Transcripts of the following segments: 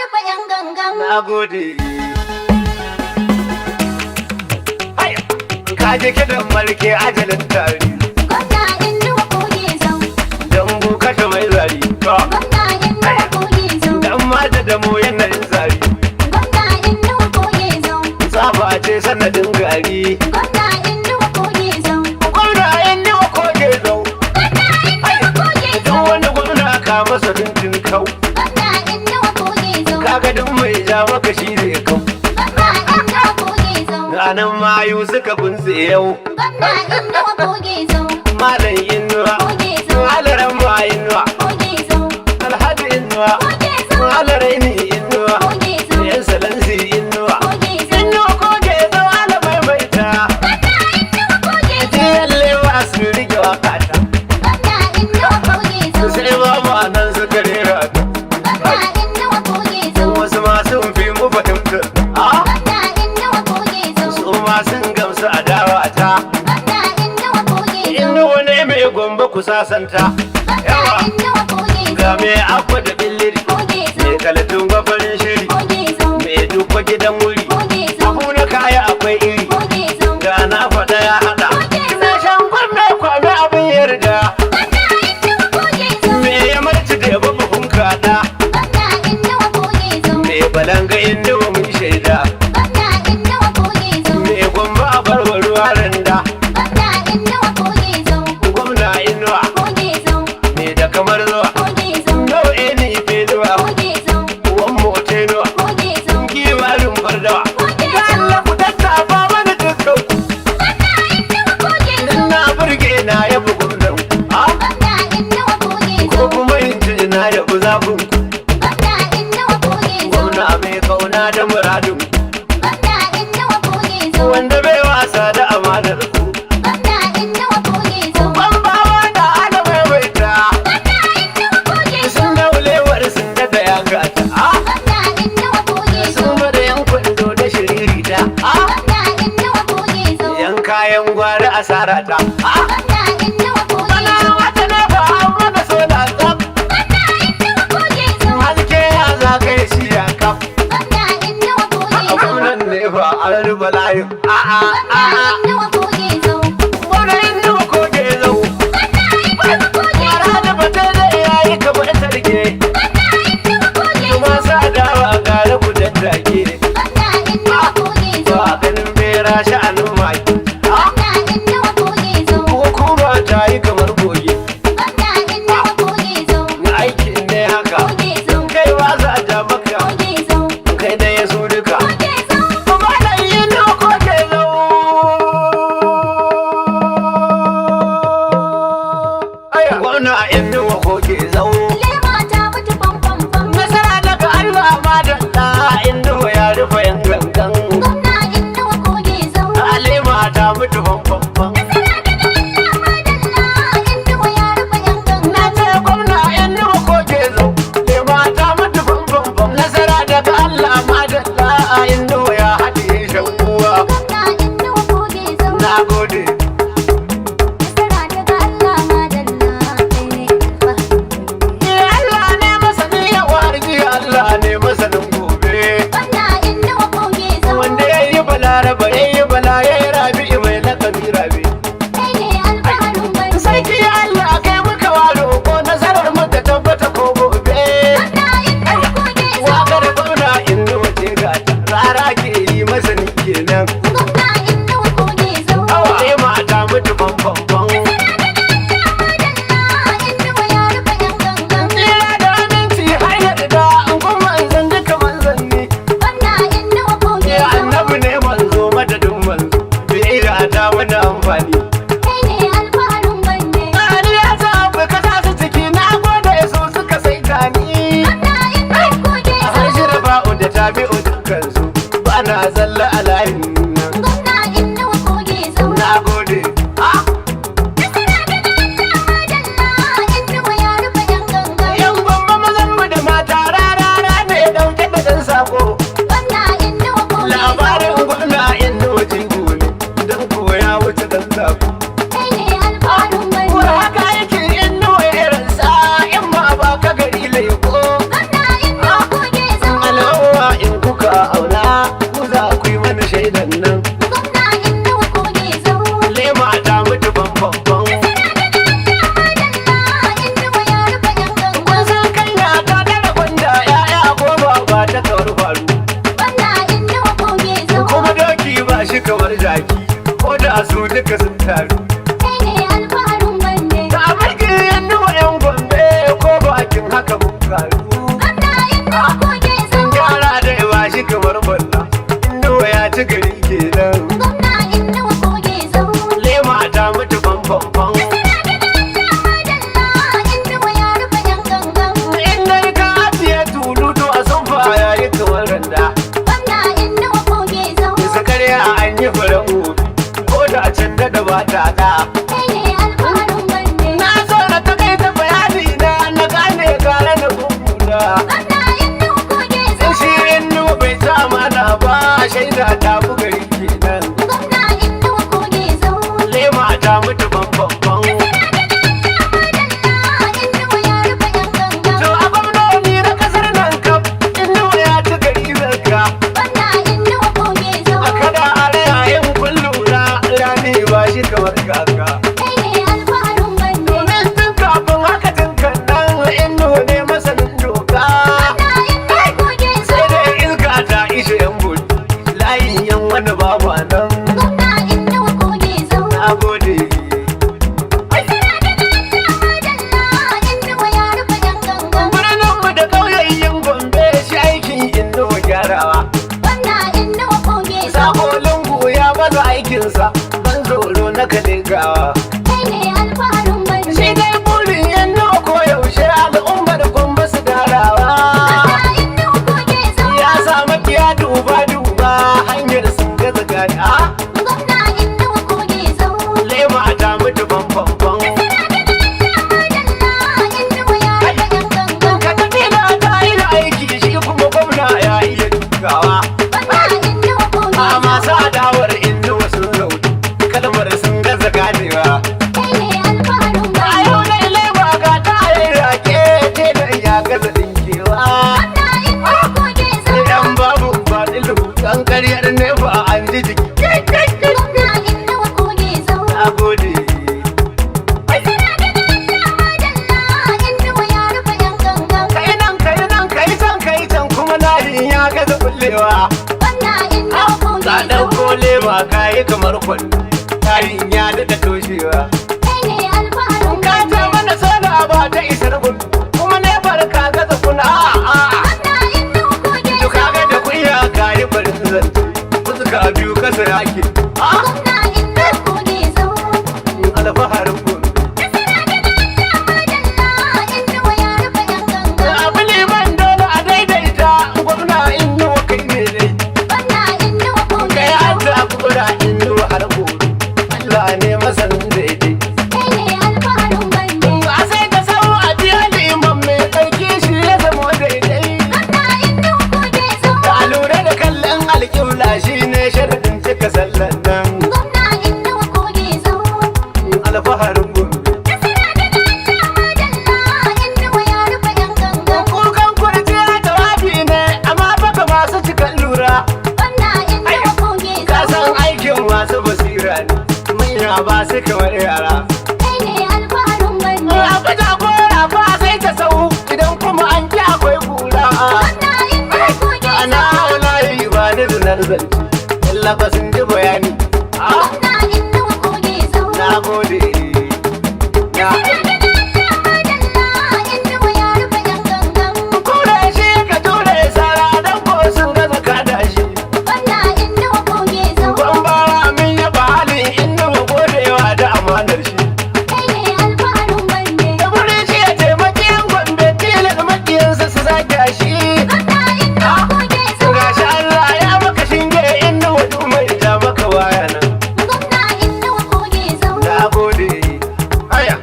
rufe yan gangan. Na gode. Ka je kiɗan marke ajalin tari. Gwamna Inuwa Koge Zau. Dambu kashe mai zari. Gwamna Inuwa Koge Zau. Dan mata da mu yanayin zari. Gwamna Inuwa Koge Zau. Saba ce sanadin gari. Gwamna Inuwa Koge Zau. Gwamna Inuwa Koge Zau. Gwamna Inuwa Koge Duk Zau. wani gwamna ka masa tuntun kau. Gwamna Inuwa Koge Zau. Kaga duk mai ja maka shi ne kau. Gwamna Inuwa Koge Zau. Ranar mayu suka bunse yau. Gwamna Inuwa Koge Zau. Malam Inuwa. Koge Zau. Alaran ma Inuwa. Koge Zau. Alhaji Inuwa. Koge Zau. Alaraini Inuwa. Koge Zau. Yan salansi Inuwa. Koge Zau. Inuwa Koge Zau ala maimaita. Gwamna Inuwa Koge Zau. Jiyan lewa su rike wakata. Gwamna Inuwa Koge Zau. Sai ba mu nan suka rera ta. Gwamna Inuwa Koge Zau. Wasu ma sun fi mu fahimta. Gwamna Inuwa Koge Zau. Su ma sun gamsu a dawa ta. Gwamna Inuwa Koge Zau. Inuwa ne mai gombe ku sasanta. Gwamna Inuwa Koge Ga Zau. mai akwa da billiri. Koge Zau. Mai kalatun gwafarin shiri. Koge Zau. Mai dukwa gidan wuri. Koge Zau. Abu na kaya akwai iri. Koge Zau. Ga na faɗa ya haɗa. Na shan gwamna kwame abin yarda. Gwamna Inuwa Koge Zau. Me ya marci da yaba buhun kaɗa. Gwamna Inuwa Koge Zau. Me balanga inda wa mun shaida. Gwamna Inuwa Koge Zau. Me gwamba a barbaruwa randa. Gwamna Inuwa Koge Zau. Gwamna Inuwa. Koge Zau. Me da kamar zuwa. Koge Zau. Nau'e ni ife zuwa. Koge Zau. Uwan mote zuwa. Koge Zau. Kimarin bardawa. Koge Ya Zau. Allah ku tattafa mana dukkan. Gwamna Inuwa Koge In Zau. na burge na yabi gwamnan. Gwamna Inuwa Koge Ko Zau. kuma in ji na yabi zafin. Gwamna Inuwa Koge Zau. Gwamna mai kauna da muradin. Gwamna Inuwa Koge Zau. Wanda bai wasa da amanar ku. Gwamna Inuwa Koge Zau. Bambawa da ana maimaita. Gwamna Inuwa Koge Zau. Sun daulewar sun daga ya gata. Gwamna Inuwa Koge Zau. Sun bada yan kwando da shiririta. Gwamna Inuwa Koge Zau. Yan kayan gwari asara ta. Gwamna Inuwa Koge Bana Zau. wata na ba an mana sola tsaf. Gwamna Inuwa Koge Zau. Haske ya zagaye shi ya kaf. Gwamna Inuwa Koge A Zau. gwamnan ne ba an ruba layin. Gwamna Inuwa Koge Zau. Gwamnan ne ba koge zau. Gwamna Inuwa Koge Mara Zau. da fata da yayi kamar sarki. Gwamna Inuwa Koge Kuma Zau. sa dawa gare ku daddake. Gwamna Inuwa Koge Zau. Ba ganin bera sha'anin maki. Gwamna Inuwa Koge Zau. Hukuma ta yi kamar goge. Gwamna Inuwa Koge Zau. Aikin ne haka. Koge Zau. Kai ba za a ja maka. Koge Zau. Kai da ya su duka. Koge Zau. Kuma da yi na koge zau. Aya. Gwamna in wa koge zau. Lema ta mutu fam. Nasara daga Allah ma da ɗa inda ya rufe yan gangan. Gwamna Inuwa Koge Zau. Alema ta mutu fanfanfan. Nasara daga Allah madalla. Inuwa ya rufe yan gangan. Na ce gwamna in wa koge zau. Lema ta mutu fanfanfan. Nasara daga Allah ma da ɗa inda ya haɗe shan uwa. Gwamna Inuwa Koge Zau. Na gode. Nasara daga Allah madalla. Kai ne alfa. godewa. Wannan inda ko Ka ke zo. ɗauko lema ka yi kamar kwallo, tarin ya daɗa toshewa. Kai ne alfaharin Ka ce Gombe. mana soda ba ta isar gudu, kuma ne barka ga zakuna a'a. Wannan inda ko ke To zo. kaga da kunya ka yi barin zance, fuska biyu kasa yake. Wannan inda ko ke zo. Alfaharin gobe. Abu liman dole a daidaita, gwamna inuwa kai ne dai. Kai an ta kura inuwa har gobe, Allah ne masanin daidai. A sai ka sau a biya liman mai ɗauki shi ya zama daidai. Da lura da kallon alƙibla shi ne sharaɗin cika sallan nan. Alfaharin gobe. Kukan kurciya jawabi ne, amma baka masu cikan lura. Ka san aikin masu basira ne, manya ba su kamar yara. Abu jagora ba sai ta sau, idan kuma an ki akwai kura. Ana layi ba ni da nan zance, tallafa sun ji bayani. Na gode. Na kure shi ka ture sara don ko sun gaza kada shi. Gwambara min yaba halin inda ba godewa da amanar shi. Da wuri shi ya taimaki yan gombe tilas makiyansa su zage shi. Gashi Allah ya maka shinge inda wadu mai ja maka waya nan. Na gode. Aya.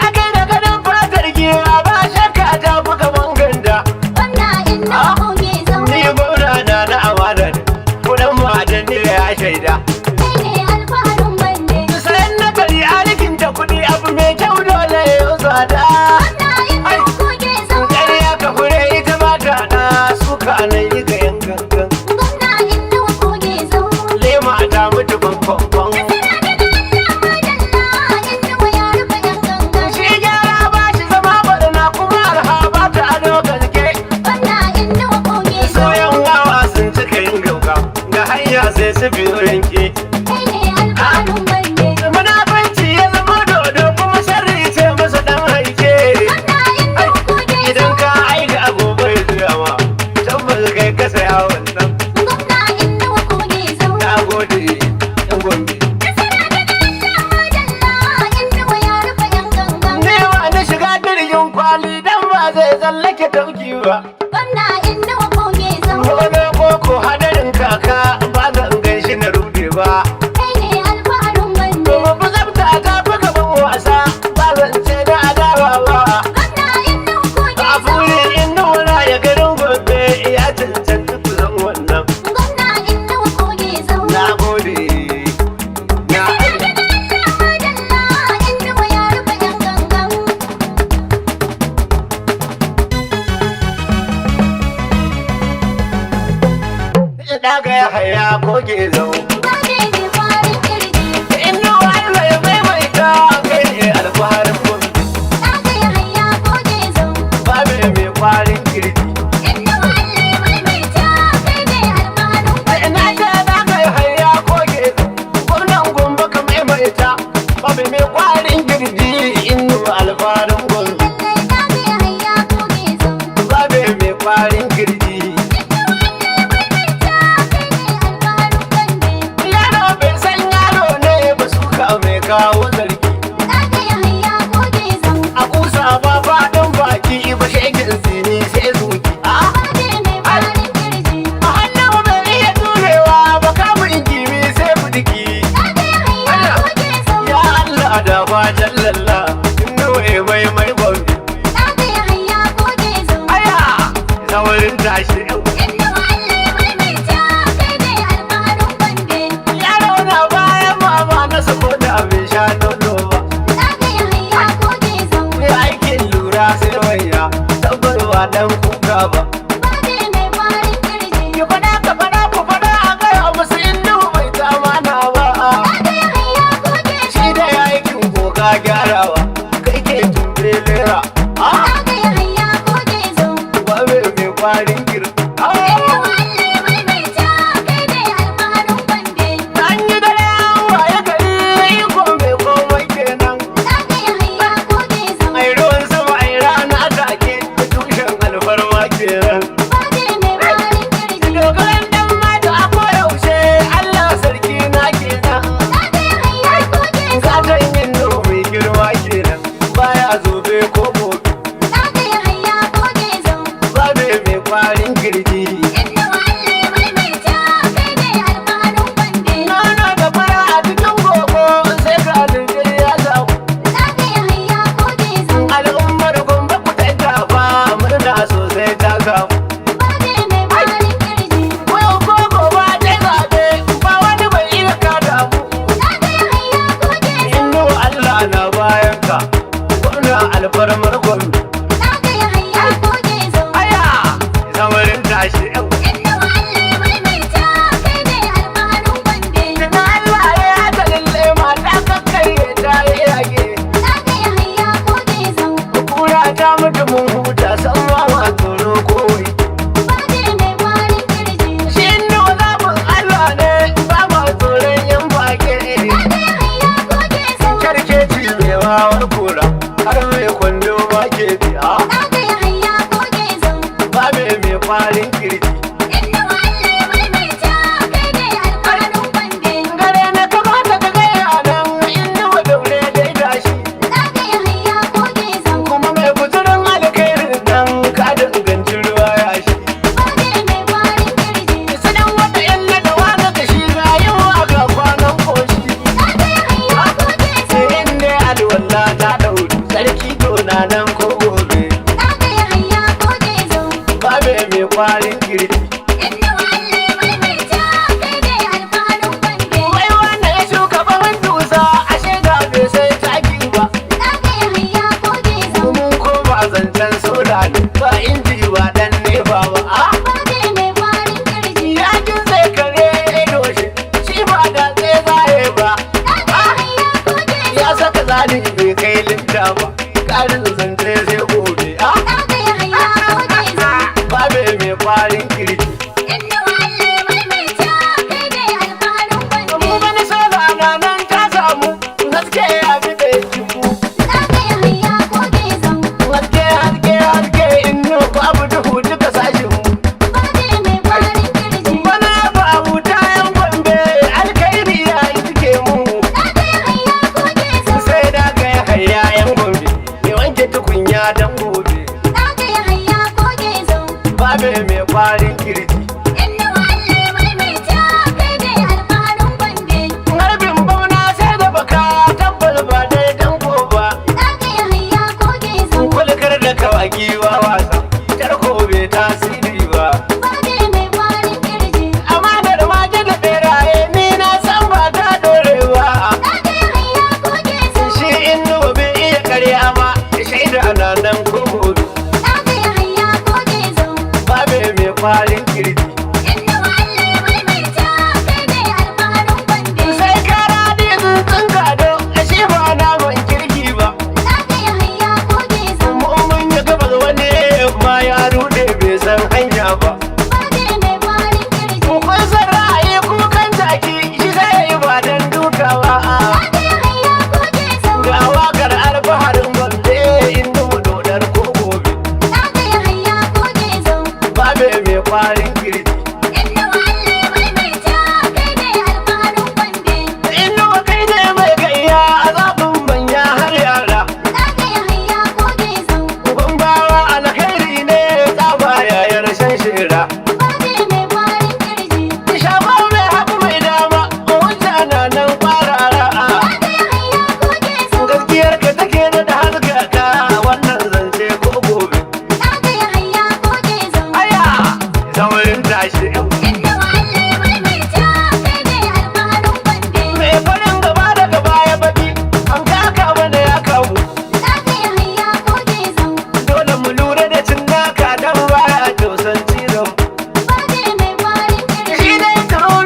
Akai da gadon fatar giwa ba shakka ta buga banganda. Ni gwamna na amana ne, kudan ma'adan ne ya shaida. Sayan na gari alikinta kuɗi abu mai kyau dole ya yi tsada. Ƙarya ka fure ita ba ta na suka nan yi ga yan gangan. Lema ta mutu banban. Shi gyara ba shi zama barna kuma arha ba ta ado gaske. Soyan wawa sun cika yin gauga, ga hanya sai su biyo yanke. Munafanci ya zama dodo kuma sharri ce masa dan haike. Idan ka aika agobai zuwa ma, tabbas kai ka saya wannan. Na gode, yan gombe. Newa na shiga jirgin kwali dan ba zai tsallake tauki ba. Wani koko hadarin kaka ba zan ganshi na rude ba. Domin fi tsafta ta fi gaban wasa ba zan ce da adawa ba. A furin inda wala ya garin gobe ya cancanci kusan wannan. Na gode. Na daga ya haya ko ke zau. Inda wala ya maimaita kai ne alfaharin gobe. Ba mai kwarin kirji. Ina ce daga ya haya ko ke zau. Gwamnan gombe ka maimaita. Ba mai kwarin kirji inda alfaharin gobe. Ba mai kwarin kirji. Yaro bai san yaro ne ba suka mai kawo zargi. A kusa ba faɗin baki ba shegin sini sai zuki. A hannun bai iya turewa ba kamun kimi sai budiki. Ya Allah da ba jallalla nuwe mai gombe. Aya saurin tashi yau. Yaro na bayan mama na saboda abin sha nono ba. Ni aikin lura sai waya tabbarwa dan kuka ba. Ki fada ka fada ku fada a gaya musu inda bai ta mana ba. Shi da ya aikin koka gyarawa kai ke tumbe lera. na bayan ka gwamna alfarmar gwamna Na ga Yahaya goge zo. aya samarin tashi yau Inda walle maimaita kai ne alfaharin Gombe. tuna Allah ya dalile mata kakkarye ta yi yage Na ga Yahaya goge zo. kura ta mutu mun huta san ma ma tsoro kowai Baje mai kwarin kirji. shi inda zaɓin Allah ne ba ma tsoron yan bage Na ga Yahaya goge zo. karkeci mai wawar kura har mai kwando ma ke biya Na ga Yahaya goge zo. ba mai farin kirji Inda walle maimaita kai ne alfaharin Gombe. gare na kamata ka gaya nan inda wa daure dai tashi Na ga Yahaya goge zo. kuma mai guzurin alkhairin nan ka danganci ruwa ya shi Baje mai kwarin kirji. sanan wata yan da wani da shi ga yin waka kwanan koshi Na ga Yahaya goge zo. sai inda alwala ta dauri sarki tona nan ko gobe Na ga Yahaya goge zo. ba mai farin kirji Inda walle maimaita kai ne alfaharin Gombe. wai wanda ya shuka bawan dusa ashe da bai sai taki ba Na ga Yahaya goge zo. mun koma zancen soda ne ba inji ba dan ne ba a Baje mai kwarin kirji. yakin zai kare doshe shi ba da tsaye zaye ba Na ga Yahaya goge zo. ya saka zani bai kai linta ba karin zance sai gobe Na ga Yahaya goge zo. ba mai farin kirji Inda walle maimaita kai ne alfaharin mu Gombe. bani soda na nan ta samu gaske ya fi da jiku Na ga Yahaya goge zo. haske inno babu duhu duka sashin mu Baje mai kwarin kirji. bana babu tayan gombe alkairi ya yi suke mu Na ga Yahaya goge zo. sai da ga hayya yan gombe ya wanke tukunya dan gobe Na ga Yahaya goge zo. babe mai farin kirji Inda walle maimaita kai ne alfaharin Gombe. harbin bauna sai da baka tabbas ba dai dan goba Na ga Yahaya goge zo. kulkar da kawaki wa wasa tarko bai tasiri ba Baje mai kwarin kirji. amma da maje da beraye ni na san ba ta dorewa Na ga Yahaya goge zo. shi inda bai iya karya ba shaida ana nan ko gobe Na ga Yahaya goge zo. babe mai farin kirji Inda walle maimaita kai ne alfaharin Gombe. sai kara dizin tsin gado shi ba naman kirki ba Na ga Yahaya goge zo. mun ya gabas wani ma ya rude bai san hanya ba Baje mai kwarin kirji. kun san ra'ayi kukan jaki shi zai yi ba dan dukawa Na ga Yahaya goge zo. ga wakar alfaharin gombe inda mu dodar ko gobe Na ga Yahaya goge zo. babe mai farin kirji Inda walle maimaita kai ne alfaharin Gombe. inda kai ne mai gayya a zaɓin manya har yara Na ga Yahaya goge zo. gombawa alkhairi ne tsaba yayar shan shira Baje mai kwarin kirji. shafa mai hagu mai dama wuce na nan kwarara Na ga Yahaya goge zo. gaskiyar ka take da haskaka wannan zance ko gobe Na ga Yahaya goge zo. aya zamarin tashi yau Inda walle maimaita kai ne alfaharin Gombe. mai farin gaba da gaba ya baki an kaka mana ya kawo Na ga Yahaya goge zo. dole mu lura da cin naka dan baya tausan cizon Baje mai kwarin kirji. shi dai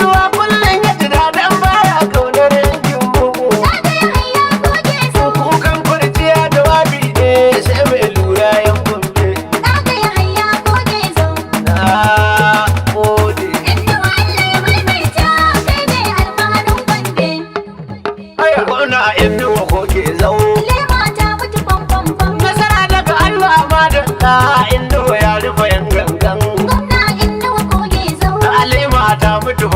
ruwa kullum ya jira dan baya kaunar yankin mugu Na ga Yahaya goge zo. kukan kurciya da wabi ne sai mai lura yan gombe Na ga Yahaya goge zo. na gode Inda walle maimaita kai ne alfaharin Gombe. aya gwamna in nuwa ko ke zau Lema ta mutu fanfanfan. nasara daga Allah ma da ta inda ya rufe yan gangan Gwamna Inuwa goge zo. alima ta mutu